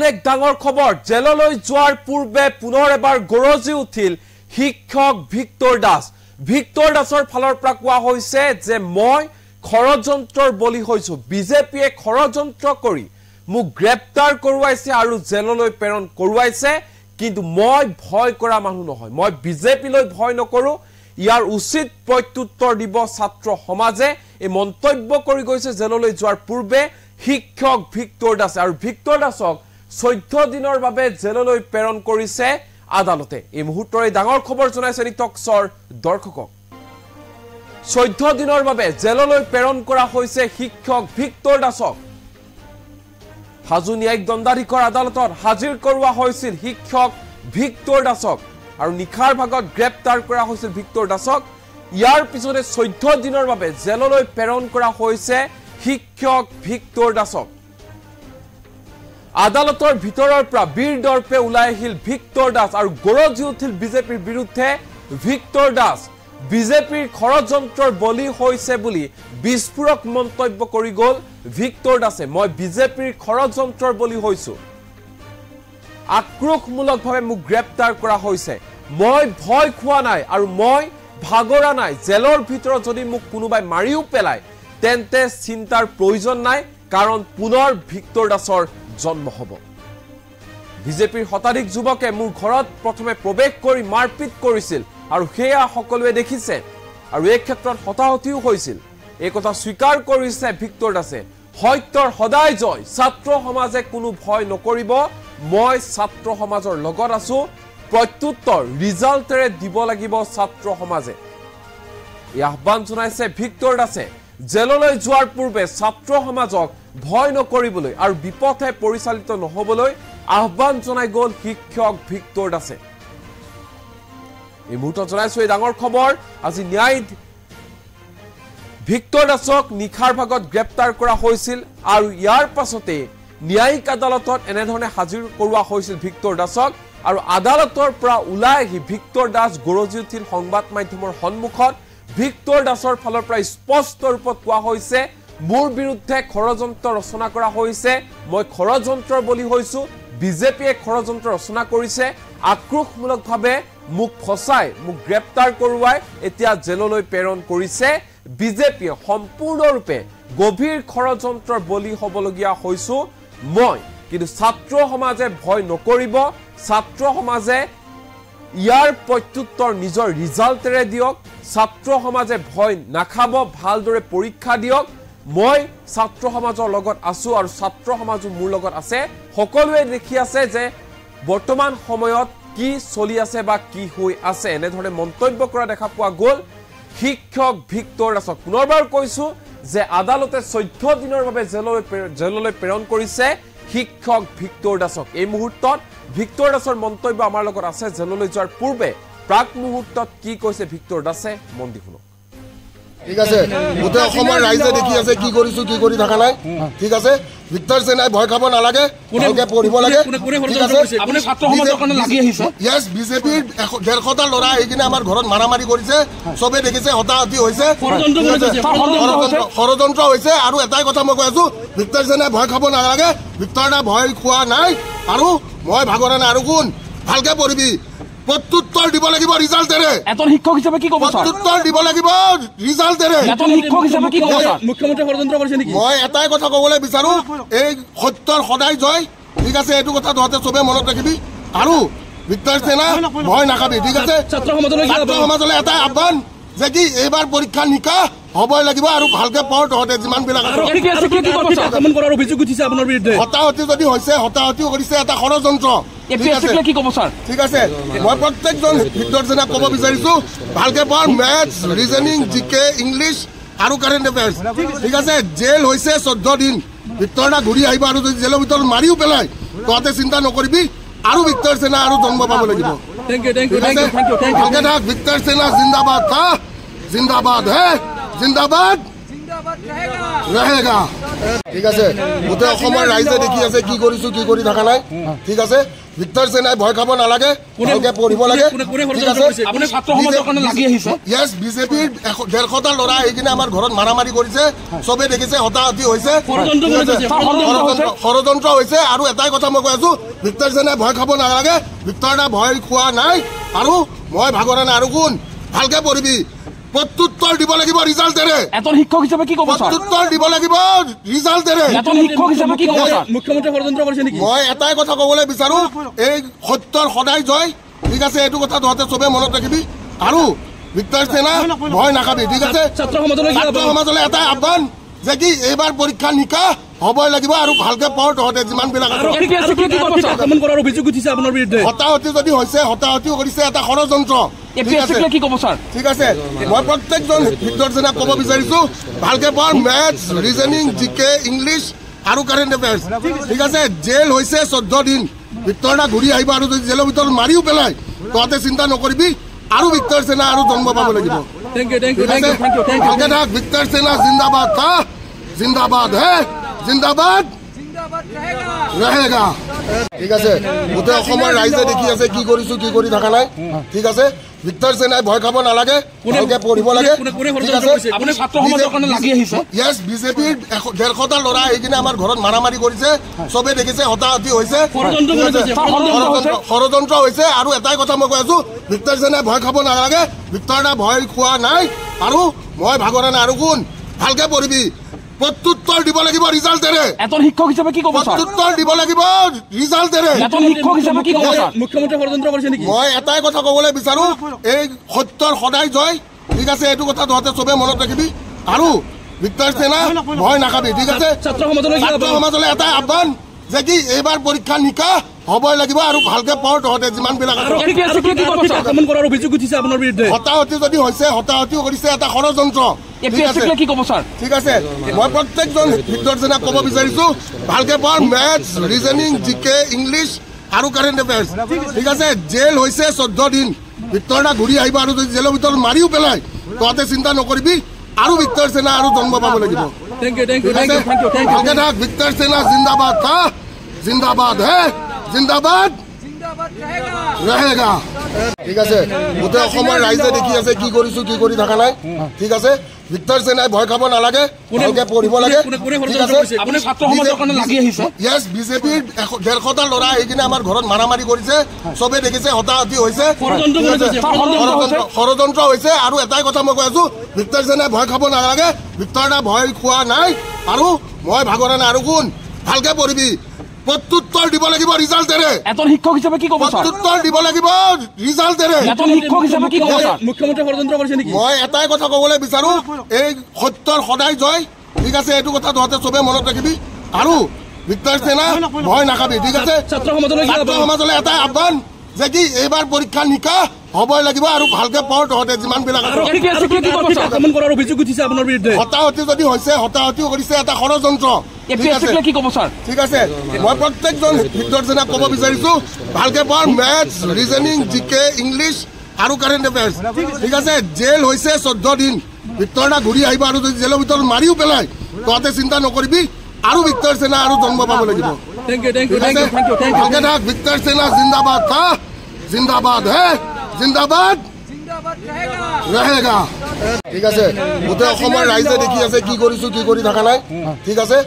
আন এক ডাঙৰ খবৰ জেললৈ যোৱাৰ পূৰ্বে পুনৰ এবাৰ গৰজি উঠিল শিক্ষক ভিক্টৰ দাস। ভিক্টৰ দাসৰ ফালৰ পৰা কোৱা হৈছে যে মই ষড়যন্ত্ৰৰ বলি হৈছো, বিজেপিয়ে ষড়যন্ত্ৰ কৰি মোক গ্ৰেপ্তাৰ কৰোৱাইছে আৰু জেললৈ প্ৰেৰণ কৰোৱাইছে, কিন্তু মই ভয় কৰা মানুহ নহয়, মই বিজেপিলৈ ভয় নকৰো, ইয়াৰ উচিত প্ৰত্যুত্তৰ দিব ছাত্ৰ সমাজে। এই মন্তব্য কৰি গৈছে জেললৈ যোৱাৰ পূৰ্বে শিক্ষক ভিক্টৰ দাস। আৰু ভিক্টৰ দাসক 14 দিনৰ বাবে জেললৈ প্ৰেৰণ কৰিছে আদালতে। এই মুহূৰ্তৰে ডাঙৰ খবৰ জনাইছে নিটক্সৰ দৰ্শকক। 14 দিনৰ বাবে জেললৈ প্ৰেৰণ কৰা হৈছে শিক্ষক ভিক্টৰ দাসক। হাজো ন্যায়িক দণ্ডাধীশৰ আদালতত হাজিৰ কৰোৱা হৈছিল শিক্ষক ভিক্টৰ দাসক আৰু নিশাৰ ভাগত গ্ৰেপ্তাৰ কৰা হৈছিল ভিক্টৰ দাসক। ইয়াৰ পিছতে 14 দিনৰ বাবে জেললৈ প্ৰেৰণ কৰা হৈছে শিক্ষক ভিক্টৰ দাসক। আদালতৰ ভিতৰৰ পৰা বীৰ দৰ্পে ওলাই আহিল ভিক্টৰ দাস আৰু গৰজি উঠিল বিজেপিৰ বিৰুদ্ধে ভিক্টৰ দাস। বিজেপিৰ ষড়যন্ত্ৰৰ বলি হৈছে বুলি বিস্ফোৰক মন্তব্য কৰি গ'ল ভিক্টৰ দাসে। মই বিজেপিৰ ষড়যন্ত্ৰৰ বলি হৈছো, আক্ৰোশমূলকভাৱে মোক গ্ৰেপ্তাৰ কৰা হৈছে, মই ভয় খোৱা নাই আৰু মই ভাগৰা নাই। জেলৰ ভিতৰত যদি মোক কোনোবাই মাৰিও পেলায় তেন্তে চিন্তাৰ প্ৰয়োজন নাই, কাৰণ পুনৰ ভিক্টৰ দাসৰ জন্ম হ'ব। বিজেপিৰ শতাধিক যুৱকে মোৰ ঘৰত প্ৰথমে প্ৰৱেশ কৰি মাৰপিট কৰিছিল আৰু সেয়া সকলোৱে দেখিছে আৰু এই ক্ষেত্ৰত হতাহতিও হৈছিল। এই কথা স্বীকাৰ কৰিছে ভিক্টৰ দাসে। সত্যৰ সদায় জয়, ছাত্ৰ সমাজে কোনো ভয় নকৰিব, মই ছাত্ৰ সমাজৰ লগত আছো, প্ৰত্যুত্তৰ ৰিজাল্টেৰে দিব লাগিব ছাত্ৰ সমাজে। এই আহ্বান জনাইছে ভিক্টৰ দাসে। জেললৈ যোৱাৰ পূৰ্বে ছাত্ৰ সমাজক ভয় নকৰিবলৈ আৰু বিপথে পৰিচালিত নহবলৈ আহ্বান জনাই গ'ল শিক্ষক ভিক্টৰ দাসে। এই মুহূৰ্তত জনাইছো এই ডাঙৰ খবৰ। আজি ভিক্টৰ দাসক নিশাৰ ভাগত গ্ৰেপ্তাৰ কৰা হৈছিল আৰু ইয়াৰ পাছতে ন্যায়িক আদালতত এনেধৰণে হাজিৰ কৰোৱা হৈছিল ভিক্টৰ দাসক আৰু আদালতৰ পৰা ওলাই আহি ভিক্টৰ দাস গৰজি উঠিল সংবাদ মাধ্যমৰ সন্মুখত। ভিক্টৰ দাসৰ ফালৰ পৰা স্পষ্ট ৰূপত কোৱা হৈছে মোৰ বিৰুদ্ধে ষড়যন্ত্ৰ ৰচনা কৰা হৈছে, মই ষড়যন্ত্ৰৰ বলি হৈছো, বিজেপিয়ে ষড়যন্ত্ৰ ৰচনা কৰিছে, আক্ৰোশমূলকভাৱে মোক ফচাই মোক গ্ৰেপ্তাৰ কৰোৱাই এতিয়া জেললৈ প্ৰেৰণ কৰিছে বিজেপিয়ে। সম্পূৰ্ণৰূপে গভীৰ ষড়যন্ত্ৰৰ বলি হ'বলগীয়া হৈছো মই, কিন্তু ছাত্ৰ সমাজে ভয় নকৰিব, ছাত্ৰ সমাজে ইয়াৰ প্ৰত্যুত্তৰ নিজৰ ৰিজাল্টেৰে দিয়ক, ছাত্ৰ সমাজে ভয় নাখাব, ভালদৰে পৰীক্ষা দিয়ক, মই ছাত্ৰ সমাজৰ লগত আছো আৰু ছাত্ৰ সমাজো মোৰ লগত আছে। সকলোৱে দেখি আছে যে বৰ্তমান সময়ত কি চলি আছে বা কি হৈ আছে। এনেধৰণে মন্তব্য কৰা দেখা পোৱা গ'ল শিক্ষক ভিক্টৰ দাসক। পুনৰবাৰ কৈছো যে আদালতে 14 দিনৰ বাবে জেললৈ প্ৰেৰণ কৰিছে শিক্ষক ভিক্টৰ দাসক। এই মুহূৰ্তত ভিক্টৰ দাসৰ মন্তব্য আমাৰ লগত আছে। জেললৈ যোৱাৰ পূৰ্বে প্ৰাক মুহূৰ্তত কি কৈছে ভিক্টৰ দাসে, মন দি শুনক। ঠিক আছে, গোটেই অসমৰ ৰাইজে দেখি আছে কি কৰিছো কি কৰি থকা নাই। ঠিক আছে, ভিক্টৰ সেনাই ভয় খাব নালাগে, ভালকে পঢ়িব লাগে। ঠিক আছে, বিজেপিৰ 150টা ল'ৰা আহি কিনে আমাৰ ঘৰত মাৰামাৰি কৰিছে, চবে দেখিছে, হতাহতি হৈছে, ষড়যন্ত্ৰ হৈছে। আৰু এটাই কথা মই কৈ আছো, ভিক্টৰ সেনাই ভয় খাব নালাগে, ভিক্টৰ দা ভয় খোৱা নাই আৰু মই ভাগৰা নাই। আৰু কোন ভালকে পঢ়িবি, প্ৰত্যুত্তৰ দিব লাগিব ৰিজাল্টেৰে। এজন শিক্ষক হিচাপে কি ক'ব? প্ৰত্যুত্তৰ দিব লাগিব ৰিজাল্টেৰে। এজন শিক্ষক হিচাপে কি ক'ব? মুখ্যমন্ত্ৰী ষড়যন্ত্ৰ কৰিছে নেকি? মই এটাই কথা ক'বলৈ বিচাৰো, এই সত্যৰ সদায় জয়। ঠিক আছে, এইটো কথা তহঁতে চবে মনত ৰাখিবি আৰু ভিক্টৰ সেনা ভয় নাখাবি। ঠিক আছে, ছাত্ৰ সমাজলৈ এটাই আহ্বান যে কি এইবাৰ পৰীক্ষা নিকা হ'বই লাগিব আৰু ভালকে পঢ় তহঁতে যিমান বিলাক আছে। হতাহতি যদি হৈছে, হতাহতিও কৰিছে, এটা ষড়যন্ত্ৰ। ঠিক আছে, মই প্ৰত্যেকজন ভিক্টৰ সেনাক ক'ব বিচাৰিছো ভালকে পঢ়, মেথছ, ৰিজনিং, জিকে, ইংলিছ আৰু কাৰেণ্ট এফেয়াৰ্ছ। ঠিক আছে, জেল হৈছে 14 দিন, ভিক্টৰ দা ঘূৰি আহিব আৰু যদি জেলৰ ভিতৰত মাৰিও পেলাই তহঁতে চিন্তা নকৰিবি আৰু ভিক্টৰ সেনা আৰু জন্ম পাব লাগিব। ভালকে থাক, ভিক্টৰ সেনা জিন্দাবাদ था, जिंदाबाद है, जिंदाबाद रहेगा। ঠিক আছে গোটেই অসমৰ ৰাইজে দেখি আছে কি কৰিছো কি কৰি থকা নাই ঠিক আছে ভিক্টৰ সেনাই ভয় খাব নালাগে ভালকে পঢ়িব লাগে ঠিক আছে আপুনি ছাত্ৰ সমাজৰ কাৰণে লাগি আহিছে ইয়েছ বিজেপিৰ 150টা ল'ৰা আহি কিনে আমাৰ ঘৰত মাৰামাৰি কৰিছে চবে দেখিছে হতাহতি হৈছে ষড়যন্ত্ৰ হৈছে আৰু এটাই কথা মই কৈ আছো ভিক্টৰ সেনাই ভয় খাব নালাগে ভিক্টৰ দা ভয় খোৱা নাই আৰু মই ভাগৰা নাই আৰু কোন ভালকে পঢ়িবি প্ৰত্যুত্তৰ দিব লাগিব ৰিজাল্টেৰে এজন শিক্ষক হিচাপে কি ক'ব স্যাৰ প্ৰত্যুত্তৰ দিব লাগিব ৰিজাল্টেৰে এজন শিক্ষক হিচাপে কি ক'ব স্যাৰ মুখ্যমন্ত্ৰী ষড়যন্ত্ৰ কৰিছে নেকি মই এটাই কথা ক'বলৈ বিচাৰো এই সত্যৰ সদায় জয় ঠিক আছে এইটো কথা তহঁতে চবে মনত ৰাখিবি আৰু ভিক্টৰ সেনা ভয় নাখাবি ঠিক আছে ছাত্ৰ সমাজলৈ এটাই আহ্বান যে কি এইবাৰ পৰীক্ষা নিকা হ'বই লাগিব আৰু ভালকে পঢ় তহঁতে যিমানবিলাক আক্ৰমণ কৰাৰ অভিযোগ উঠিছে আপোনাৰ বিৰুদ্ধে হতাহতি যদি হৈছে হতাহতিও কৰিছে এটা ষড়যন্ত্ৰ কি ক'ব স্যাৰ ঠিক আছে মই প্ৰত্যেকজন ভিক্টৰ সেনাক ক'ব বিচাৰিছো ভালকে পঢ় মেথছ ৰিজনিং জিকে ইংলিছ আৰু কাৰেণ্ট এফেয়াৰ্ছ ঠিক আছে জেল হৈছে 14 দিন ভিক্টৰ দা ঘূৰি আহিব আৰু যদি জেলৰ ভিতৰত মাৰিও পেলাই তহঁতে চিন্তা নকৰিবি আৰু ভিক্টৰ সেনা আৰু জন্ম পাব লাগিব ভালকে থাক ভিক্টৰ সেনা জিন্দাবাদ থা জিন্দাবাদ হে জিন্দাবাদ रहेगा ঠিক আছে গোটেই অসমৰ ৰাইজে দেখি আছে কি কৰিছো কি কৰি থকা নাই ঠিক আছে ভিক্টৰ সেনাই ভয় খাব নালাগে ভালকে পঢ়িব লাগে ঠিক আছে আপুনি ছাত্ৰ সমাজৰ কাৰণে লাগি আহিছে ইয়েছ বিজেপিৰ 150টা ল'ৰা আহি কিনে আমাৰ ঘৰত মাৰামাৰি কৰিছে চবে দেখিছে হতাহতি হৈছে ষড়যন্ত্ৰ হৈছে আৰু এটাই কথা মই কৈ আছো ভিক্টৰ সেনাই ভয় খাব নালাগে ভিক্টৰ দা ভয় খোৱা নাই আৰু মই ভাগৰা নাই আৰু কোন ভালকে পঢ়িবি প্ৰত্যুত্তৰ দিব লাগিব ৰিজাল্টেৰে এজন শিক্ষক হিচাপে কি ক'ব স্যাৰ প্ৰত্যুত্তৰ দিব লাগিব ৰিজাল্টেৰে এজন শিক্ষক হিচাপে কি ক'ব স্যাৰ মুখ্যমন্ত্ৰী ষড়যন্ত্ৰ কৰিছে নেকি মই এটাই কথা ক'বলৈ বিচাৰো এই সত্যৰ সদায় জয় ঠিক আছে এইটো কথা তহঁতে চবে মনত ৰাখিবি আৰু ভিক্টৰ সেনা ভয় নাখাবি ঠিক আছে ছাত্ৰ সমাজলৈ এটাই আহ্বান যে কি এইবাৰ পৰীক্ষা নিকা হ'বই লাগিব আৰু ভালকে পঢ় তহঁতে যিমানবিলাক আক্ৰমণ কৰাৰ অভিযোগ উঠিছে আপোনাৰ বিৰুদ্ধে হতাহতি যদি হৈছে হতাহতিও কৰিছে এটা ষড়যন্ত্ৰ কি ক'ব স্যাৰ ঠিক আছে মই প্ৰত্যেকজন ভিক্টৰ সেনাক ক'ব বিচাৰিছো ভালকে পঢ় মেথছ ৰিজনিং জিকে ইংলিছ আৰু কাৰেণ্ট এফেয়াৰ্ছ ঠিক আছে জেল হৈছে 14 দিন ভিক্টৰ দা ঘূৰি আহিব আৰু যদি জেলৰ ভিতৰত মাৰিও পেলাই তহঁতে চিন্তা নকৰিবি আৰু ভিক্টৰ সেনা আৰু জন্ম পাব লাগিব ভালকে থাক ভিক্টৰ সেনা জিন্দাবাদ থা জিন্দাবাদ হে জিন্দাবাদ रहेगा ঠিক আছে গোটেই অসমৰ ৰাইজে দেখি আছে কি কৰিছো কি কৰি থকা নাই ঠিক আছে ভিক্টৰ সেনাই ভয় খাব নালাগে ভালকে পঢ়িব লাগে ঠিক আছে আপুনি ছাত্ৰ সমাজৰ কাৰণে লাগি আহিছে ইয়েছ বিজেপিৰ 150টা ল'ৰা আহি কিনে আমাৰ ঘৰত মাৰামাৰি কৰিছে চবে দেখিছে হতাহতি হৈছে ষড়যন্ত্ৰ হৈছে আৰু এটাই কথা মই কৈ আছো ভিক্টৰ সেনাই ভয় খাব নালাগে ভিক্টৰ দা ভয় খোৱা নাই আৰু মই ভাগৰা নাই আৰু কোন ভালকে পঢ়িবি প্ৰত্যুত্তৰ দিব লাগিব ৰিজাল্টেৰে এজন শিক্ষক হিচাপে কি ক'ব স্যাৰ প্ৰত্যুত্তৰ দিব লাগিব ৰিজাল্টেৰে এজন শিক্ষক হিচাপে কি ক'ব স্যাৰ মুখ্যমন্ত্ৰী ষড়যন্ত্ৰ কৰিছে নেকি মই এটাই কথা ক'বলৈ বিচাৰো এই সত্যৰ সদায় জয় ঠিক আছে এইটো কথা তহঁতে চবে মনত ৰাখিবি আৰু ভিক্টৰ সেনা ভয় নাখাবি ঠিক আছে ছাত্ৰ সমাজলৈ এটাই আহ্বান যে কি এইবাৰ পৰীক্ষা নিকা হ'বই লাগিব আৰু ভালকে পঢ় তহঁতে যিমানবিলাক আক্ৰমণ কৰাৰ অভিযোগ উঠিছে আপোনাৰ বিৰুদ্ধে হতাহতি যদি হৈছে হতাহতিও কৰিছে এটা ষড়যন্ত্ৰ কি ক'ব স্যাৰ ঠিক আছে মই প্ৰত্যেকজন ভিক্টৰ সেনাক ক'ব বিচাৰিছো ভালকে পঢ় মেথছ ৰিজনিং জিকে ইংলিছ আৰু কাৰেণ্ট এফেয়াৰ্ছ ঠিক আছে জেল হৈছে 14 দিন ভিক্টৰ দা ঘূৰি আহিব আৰু যদি জেলৰ ভিতৰত মাৰিও পেলাই তহঁতে চিন্তা নকৰিবি আৰু ভিক্টৰ সেনা আৰু জন্ম পাব লাগিব ভালকে থাক ভিক্টৰ সেনা জিন্দাবাদ থা জিন্দাবাদ হে জিন্দাবাদ रहेगा ঠিক আছে গোটেই অসমৰ ৰাইজে দেখি আছে কি কৰিছো কি কৰি থকা নাই ঠিক আছে